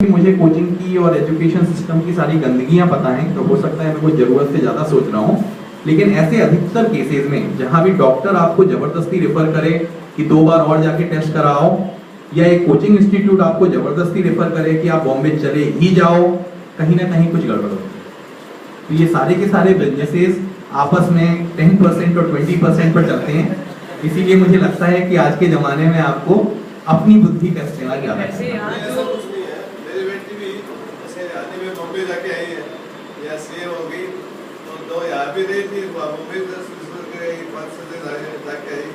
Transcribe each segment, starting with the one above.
मुझे कोचिंग की और एजुकेशन सिस्टम की सारी गंदगियां पता हैं, तो हो सकता है मैं कुछ जरूरत से ज़्यादा सोच रहा हूँ, लेकिन ऐसे अधिकतर केसेस में जहाँ भी डॉक्टर आपको जबरदस्ती रेफर करे कि 2 बार और जाके टेस्ट कराओ, या एक कोचिंग इंस्टीट्यूट आपको जबरदस्ती रेफर करे कि आप बॉम्बे चले ही जाओ, कहीं ना कहीं कुछ गड़बड़ होती है। तो ये सारे के सारे बिजनेसेस आपस में 10% और 20% पर चलते हैं। इसीलिए मुझे लगता है कि आज के ज़माने में आपको अपनी बुद्धि का इस्तेमाल ज़्यादा करना है। बॉम्बे जाके आई है या सीए हो गई तो 2 यहाँ भी रही थी, बॉम्बे जाके आई,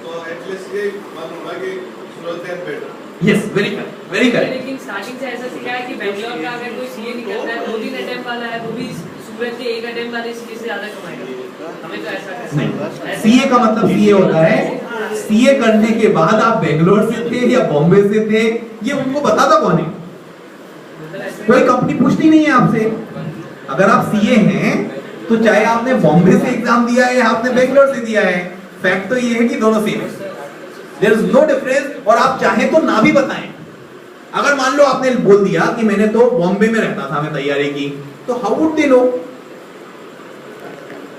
तो एटलीस्ट ये मालूम है कि सूरत है better. Yes, very correct, very correct. लेकिन स्टार्टिंग से ऐसा सिखा है कि बेंगलोर का अगर कोई सीए निकलता है 2-3 अटेम्प्ट वाला है, वो भी सूरत के 1 अटेम्प्ट वाले सीए से ज्यादा कमाएगा। हमें तो ऐसा नहीं, सीए का मतलब सीए होता है, सीए करने के बाद आप बेंगलोर से थे या बॉम्बे से थे, ये उनको बताता कौन है? कोई कंपनी पूछती नहीं है आपसे। अगर आप सीए हैं तो चाहे आपने बॉम्बे से एग्जाम दिया है या आपने बेंगलोर से दिया है, फैक्ट तो ये है कि दोनों सेम है, देयर इज नो डिफरेंस। और आप चाहे तो ना भी बताएं। अगर मान लो आपने बोल दिया कि मैंने तो बॉम्बे में रहता था, मैं तैयारी की, तो हाउ वुड दे नो?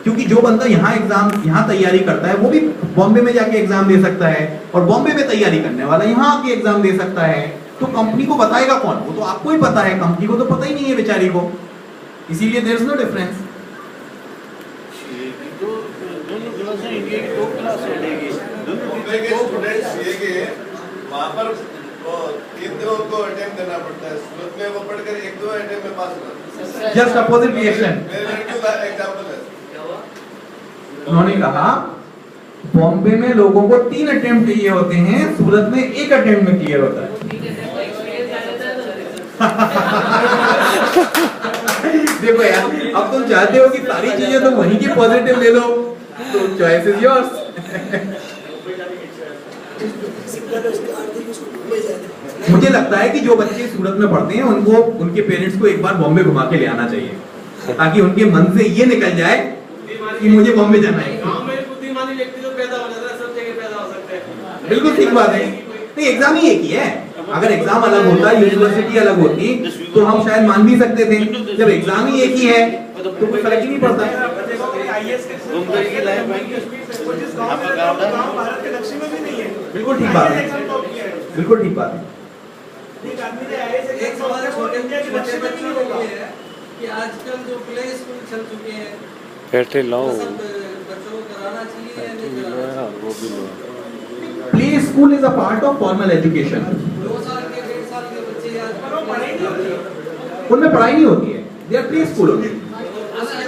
क्योंकि जो बंदा यहाँ तैयारी करता है वो भी बॉम्बे में जाके एग्जाम दे सकता है, और बॉम्बे में तैयारी करने वाला यहाँ आके एग्जाम दे सकता है। तो कंपनी को बताएगा कौन? वो तो आपको ही पता है, कंपनी को तो पता ही नहीं है बेचारी को। इसीलिए देयर इज नो डिफरेंस। वहाँ पर 3 दिनों को अटेम्प्ट करना पड़ता है, सूरत में वो पढ़कर 1-2 अटेम्प्ट में पास होता है। Just opposite reaction. एग्जांपल है, उन्होंने कहा बॉम्बे में लोगों को 3 अटेम्प्ट चाहिए होते हैं, सूरत में 1 अटेम्प्ट में क्लियर होता है। देखो यार, अब तुम चाहते हो कि सारी चीजें तुम वहीं की पॉजिटिव ले लो, तो चॉइस इज योर्स। मुझे लगता है कि जो बच्चे सूरत में पढ़ते हैं उनको उनके पेरेंट्स को एक बार बॉम्बे घुमा के ले आना चाहिए, ताकि उनके मन से ये निकल जाए कि मुझे बॉम्बे जाना है। बुद्धिमानी व्यक्ति तो पैदा हो जाता है, सब जगह पैदा हो सकते हैं। बिल्कुल ठीक बात है। नहीं, एग्जाम ही एक ही है। अगर एग्जाम अलग होता, यूनिवर्सिटी अलग होती, तो हम शायद मान भी सकते थे। जब एग्जाम ही एक ही है तो कोई फर्क ही नहीं पड़ता। बिल्कुल ठीक बात है, बिल्कुल ठीक बात है। एक सवाल छोटे बच्चों के लिए है कि आजकल जो प्ले स्कूल चल चुके हैं, बैठे लाओ बच्चों को कराना चाहिए या नहीं कराना? वो भी लो। Play school is a part of formal education. 2 साल के 1.5 साल के बच्चे उनमें पढ़ाई नहीं होती है, दे आर प्ले स्कूल होती है। उसके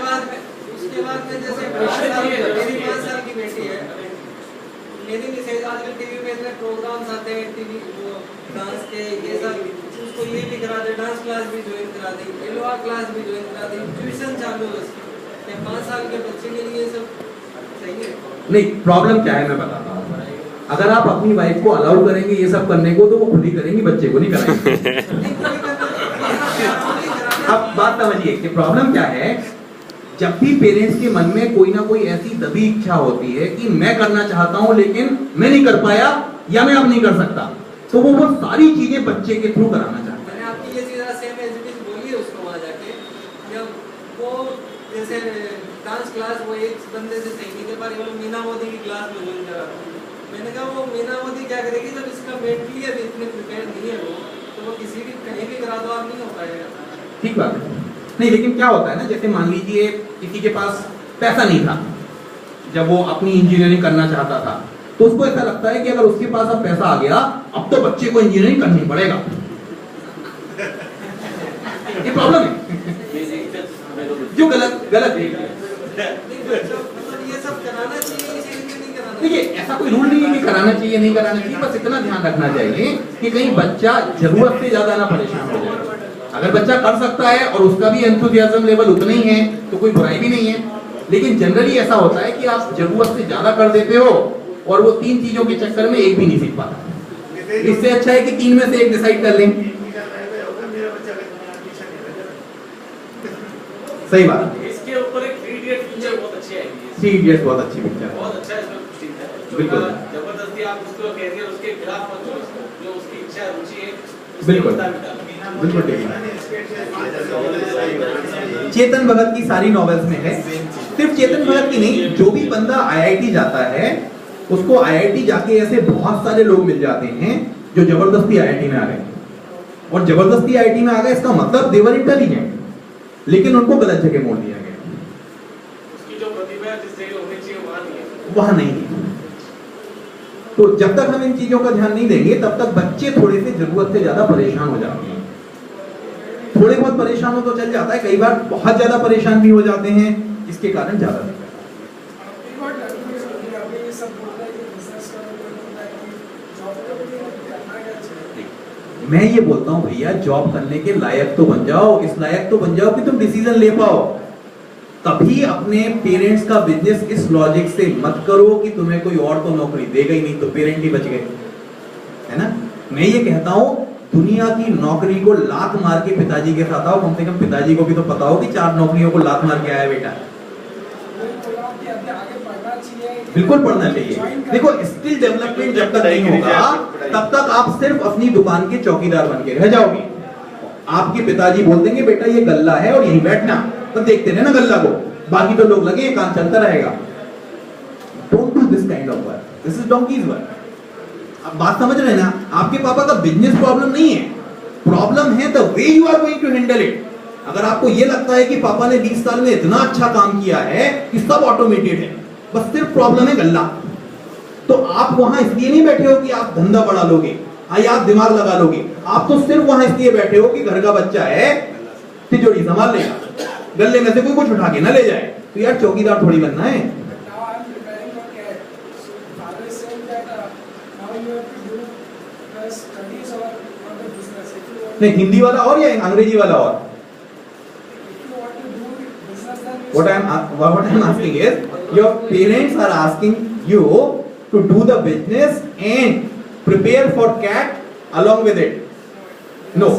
बाद में जैसे 5 साल की बेटी है, मेरी आजकल टीवी पे इतने प्रोग्राम्स आते हैं, टीवी वो डांस के, ये सब उसको ये भी करा दे, डांस क्लास भी ज्वाइन करा दी, योगा क्लास भी ज्वाइन करा दी, ट्यूशन चालू है उसकी। क्या 5 साल के बच्चे के लिए सब सही है? नहीं, प्रॉब्लम क्या है मैं बताता हूँ। अगर आप अपनी वाइफ को अलाउ करेंगे ये सब करने को, तो वो खुद ही करेंगी, बच्चे को नहीं कराएंगे। अब बात समझिए कि प्रॉब्लम क्या है। जब भी पेरेंट्स के मन में कोई ना कोई ऐसी दबी इच्छा होती है कि मैं करना चाहता हूं लेकिन मैं नहीं कर पाया या मैं अब नहीं कर सकता, तो वो सारी चीजें बच्चे के थ्रू कराना चाहते हैं। मैंने आपकी ये चीज़ सेम एजुकेशन बोली है उसको वहाँ जाके, जब वो जैसे डांस क्लास वो एक बंदे से सही नहीं कर पा रही, वो मीना मोदी की क्लास में ज्वाइन करा। मैंने कहा वो मीना मोदी क्या करेगी जब इसका मेंटली अभी इतने प्रिपेयर नहीं है वो, तो वो किसी भी कहीं भी करा दो, आप नहीं हो पाएगा। ठीक बात है। नहीं, लेकिन क्या होता है ना, जैसे मान लीजिए किसी के पास पैसा नहीं था जब वो अपनी इंजीनियरिंग करना चाहता था, तो उसको ऐसा लगता है कि अगर उसके पास अब पैसा आ गया, अब तो बच्चे को इंजीनियरिंग करनी पड़ेगा। ये प्रॉब्लम है जो गलत है। ये सब कराना चाहिए, इसीलिए नहीं कराना। देखिए, ऐसा कोई रूल नहीं है कि कराना चाहिए नहीं कराना चाहिए, बस इतना ध्यान रखना चाहिए कि कहीं बच्चा जरूरत से ज्यादा ना परेशान हो जाए। अगर बच्चा कर सकता है और उसका भी एंथुसियाज्म लेवल उतना ही है तो कोई बुराई भी नहीं है। लेकिन जनरली ऐसा होता है कि आप जरूरत से ज्यादा कर देते हो और वो 3 चीजों के चक्कर में एक भी नहीं सीख पाता। इससे अच्छा है कि 3 में से एक डिसाइड कर लें। सही बात है। इसके ऊपर एक 3 इडियट पिक्चर बहुत अच्छी आएगी। 3 इडियट्स बहुत अच्छी पिक्चर है, बहुत अच्छा इसमें कुछ सीन है। बिल्कुल। जबरदस्ती आप उसको करियर उसके खिलाफ मत जो उसकी इच्छा रुचि है बिल्कुल। बिल्कुल ठीक है। चेतन भगत की सारी नॉवेल्स में है, सिर्फ चेतन भगत की नहीं, जो भी बंदा आईआईटी जाता है उसको आईआईटी जाके ऐसे बहुत सारे लोग मिल जाते हैं जो जबरदस्ती आईआईटी में आ गए, और जबरदस्ती आईआईटी में आ गए इसका मतलब दे वर इंटेलिजेंट, लेकिन उनको गलत जगह मोड़ दिया गया। उसकी जो प्रतिभा जिस जगह होनी चाहिए वहां नहीं है। तो जब तक हम इन चीजों का ध्यान नहीं देंगे तब तक बच्चे थोड़े से जरूरत से ज्यादा परेशान हो जाते हैं। थोड़े बहुत परेशान हो तो चल जाता है, कई बार बहुत ज्यादा परेशान भी हो जाते हैं, इसके कारण ज्यादा दिक्कत। मैं ये बोलता हूँ भैया, जॉब करने के लायक तो बन जाओ, इस लायक तो बन जाओ कि तुम डिसीजन ले पाओ। कभी अपने पेरेंट्स का बिजनेस इस लॉजिक से मत करो कि तुम्हें कोई और तो नौकरी देगा ही नहीं, तो पेरेंट ही बच गए, है ना। मैं ये कहता हूँ दुनिया की नौकरी को लात मार के पिताजी के साथ आओ, कम से कम पिताजी को भी तो पता हो कि 4 नौकरियों को लात मार के आया बेटा। बिल्कुल पढ़ना चाहिए। देखो स्किल डेवलपमेंट जब तक नहीं होगा तब तक आप सिर्फ अपनी दुकान के चौकीदार बन के रह जाओगे। आपके पिताजी बोल देंगे बेटा ये गल्ला है और यहीं बैठना, तो देखते रहे ना गल्ला को, बाकी तो लोग लगे काम चलता रहेगा। Don't do this kind of work, this is donkey's work. अब बात समझ रहे हैं ना, आपके पापा का बिजनेस प्रॉब्लम नहीं है, प्रॉब्लम है the way you are going to handle it. अगर आपको ये लगता है कि पापा ने 20 साल में इतना अच्छा काम किया है कि सब ऑटोमेटेड है, बस सिर्फ प्रॉब्लम है गल्ला, तो आप वहां इसलिए नहीं बैठे हो कि आप धंधा बढ़ा लोगे, या आप दिमाग लगा लोगे। आप तो सिर्फ वहां इसलिए बैठे हो कि घर का बच्चा है, तिजोरी संभाल लेगा, गले में से कोई कुछ उठा के ना ले जाए। तो यार चौकीदार थोड़ी बनना है। नहीं, हिंदी वाला और या अंग्रेजी वाला और? What I am asking is, your parents are asking you to do the business and prepare for CAT along with it. No.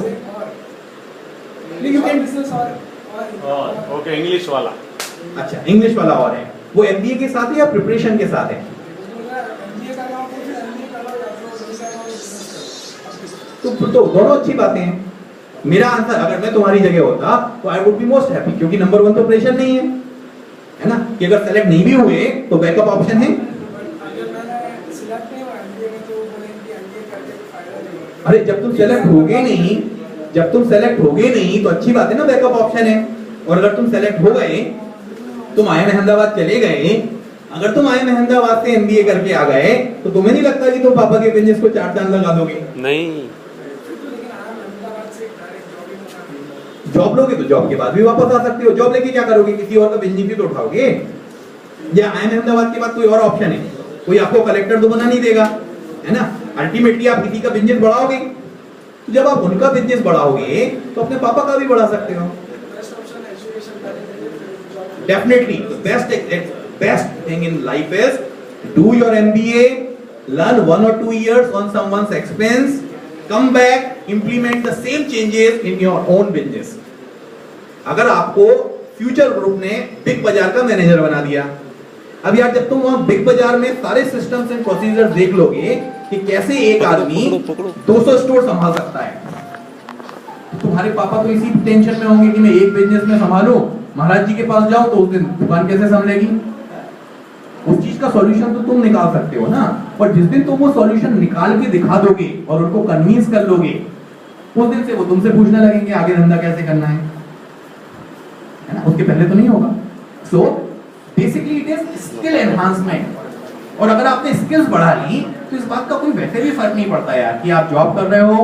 You can okay English वाला। अच्छा, इंग्लिश वाला और है, वो MBA के साथ है या प्रिपरेशन के साथ है? तो दोनों अच्छी बातें हैं। मेरा आंसर, अगर मैं तुम्हारी जगह होता तो I would be most happy, क्योंकि नंबर 1 तो प्रेशर नहीं है ना, कि अगर सेलेक्ट नहीं भी हुए तो बैकअप ऑप्शन है। अरे जब तुम सेलेक्ट होगे नहीं, जब तुम सेलेक्ट होगे नहीं तो अच्छी बात है ना, बैकअप ऑप्शन है। और अगर तुम सेलेक्ट हो गए, तुम IIM अहमदाबाद चले गए, अगर तुम IIM अहमदाबाद से MBA करके आ गए, तो तुम्हें नहीं लगता कि तुम पापा के बिजनेस को 4 चांद लगा दोगे? नहीं, जॉब लोगे तो जॉब के बाद भी वापस आ सकते हो। जॉब लेके क्या करोगे? किसी और का बिजनेस भी तो उठाओगे। या IIM अहमदाबाद के बाद कोई और ऑप्शन है? कोई आपको कलेक्टर तो बना नहीं देगा, है ना। अल्टीमेटली आप किसी का बिजनेस बढ़ाओगे, तो जब आप उनका बिजनेस बढ़ाओगे तो अपने पापा का भी बढ़ा सकते हो। Definitely best thing in life is do your MBA, learn 1 or 2 years on someone's expense, come back, implement the same changes in your own business. अगर आपको फ्यूचर ग्रुप ने बिग बाजार का मैनेजर बना दिया, अब यार जब तुम वहां बिग बाजार में सारे सिस्टम्स एंड प्रोसीजर देख लोगे कि कैसे एक आदमी 200 स्टोर संभाल सकता है, तो तुम्हारे पापा तो इसी टेंशन में होंगे कि मैं एक बिजनेस में संभालूं, महाराज जी के पास जाऊं तो उस दिन दुकान कैसे संभलेगी। उस चीज का सॉल्यूशन तो तुम निकाल सकते हो ना, और जिस दिन तुम वो सॉल्यूशन निकाल के दिखा दोगे और उनको कन्विंस कर लोगे, उस दिन से वो तुमसे पूछने लगेंगे आगे धंधा कैसे करना है ना। उसके पहले तो नहीं होगा। So basically it is skill enhancement. और अगर आपने स्किल्स बढ़ा ली तो इस बात का कोई वैसे भी फर्क नहीं पड़ता यार कि आप जॉब कर रहे हो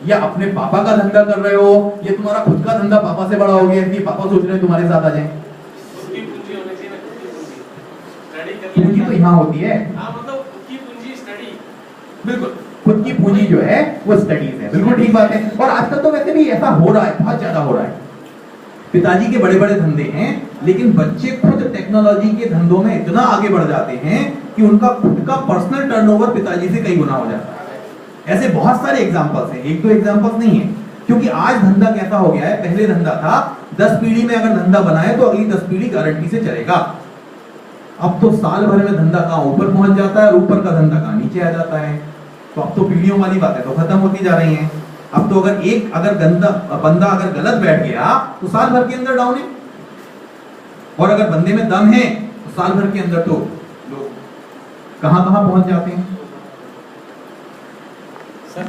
या अपने पापा का धंधा कर रहे हो, या तुम्हारा खुद का धंधा पापा से बड़ा हो गया कि पापा सोच रहे हैं तुम्हारे साथ आ जाएं। पूंजी तो यहाँ होती है, मतलब खुद की पूंजी स्टडी। बिल्कुल, खुद की पूंजी जो है वो स्टडीज है। बिल्कुल ठीक बात है। और आजकल तो वैसे भी ऐसा हो रहा है, बहुत ज्यादा हो रहा है। पिताजी के बड़े बड़े धंधे हैं, लेकिन बच्चे खुद टेक्नोलॉजी के धंधों में इतना आगे बढ़ जाते हैं कि उनका खुद का पर्सनल टर्नओवर पिताजी से कई गुना हो जाता है। ऐसे बहुत सारे एग्जांपल्स हैं, एक दो एग्जांपल्स नहीं है। क्योंकि आज धंधा कैसा हो गया है, पहले धंधा था 10 पीढ़ी में अगर धंधा बनाए तो अगली 10 पीढ़ी गारंटी से चलेगा। अब तो साल भर में धंधा कहाँ ऊपर पहुंच जाता है और ऊपर का धंधा कहाँ नीचे आ जाता है। तो अब तो पीढ़ियों वाली बातें तो खत्म होती जा रही हैं। अब तो अगर बंदा अगर गलत बैठ गया तो साल भर के अंदर डाउन है, और अगर बंदे में दम है तो साल भर के अंदर तो लोग कहां पहुंच जाते हैं। सर